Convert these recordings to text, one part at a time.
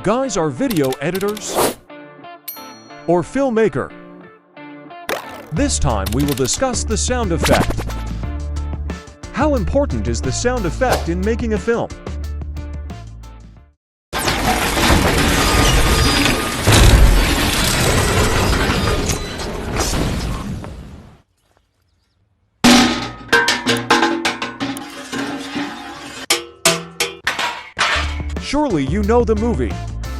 guys are video editors or filmmaker? This time we will discuss the sound effect. How important is the sound effect in making a film? Surely you know the movie.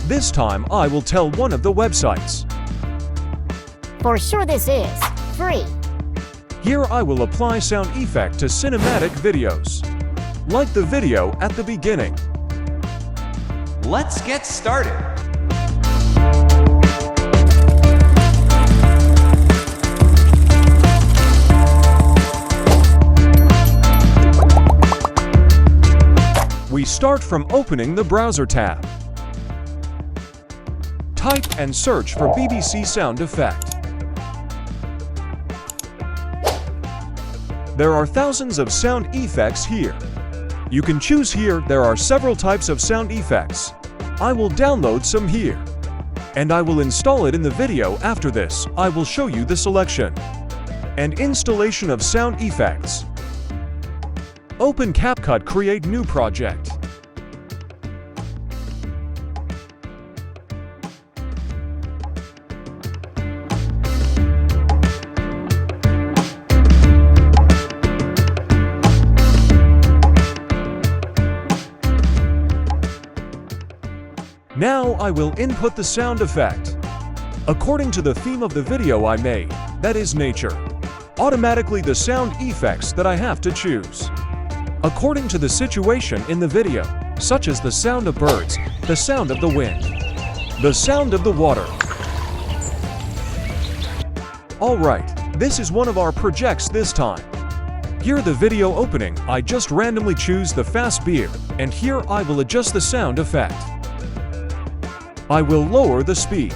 This time I will tell one of the websites. For sure this is free. Here I will apply sound effect to cinematic videos. Like the video at the beginning. Let's get started. We start from opening the browser tab. Type and search for BBC sound effect. There are thousands of sound effects here. You can choose here. There are several types of sound effects. I will download some here. And I will install it in the video. After this, I will show you the selection and installation of sound effects. Open Capcut, create new project. Now I will input the sound effect according to the theme of the video I made, that is nature. Automatically the sound effects that I have to choose according to the situation in the video, such as the sound of birds, the sound of the wind, the sound of the water. Alright, this is one of our projects this time. Here the video opening, I just randomly choose the fast beer, and here I will adjust the sound effect. I will lower the speed.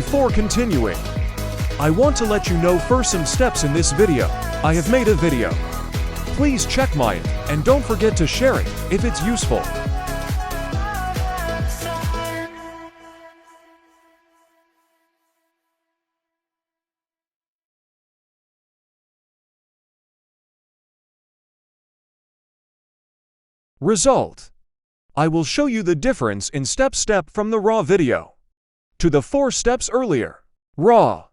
Before continuing, I want to let you know first some steps in this video. I have made a video. Please check mine, and don't forget to share it if it's useful. Result. I will show you the difference in step from the raw video to the 4 steps earlier. Raw.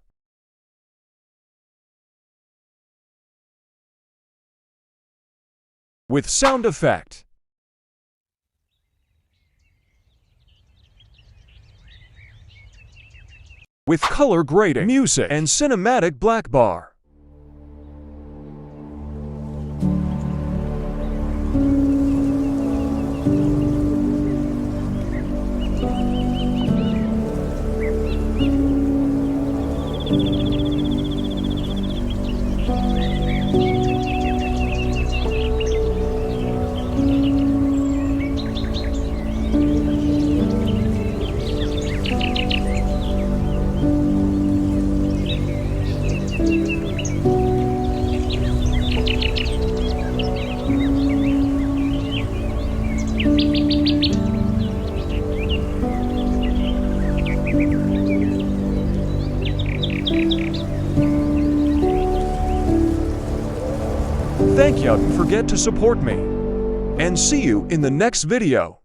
With sound effect. With color grading, music, and cinematic black bar. Thank you, don't forget to support me. And see you in the next video.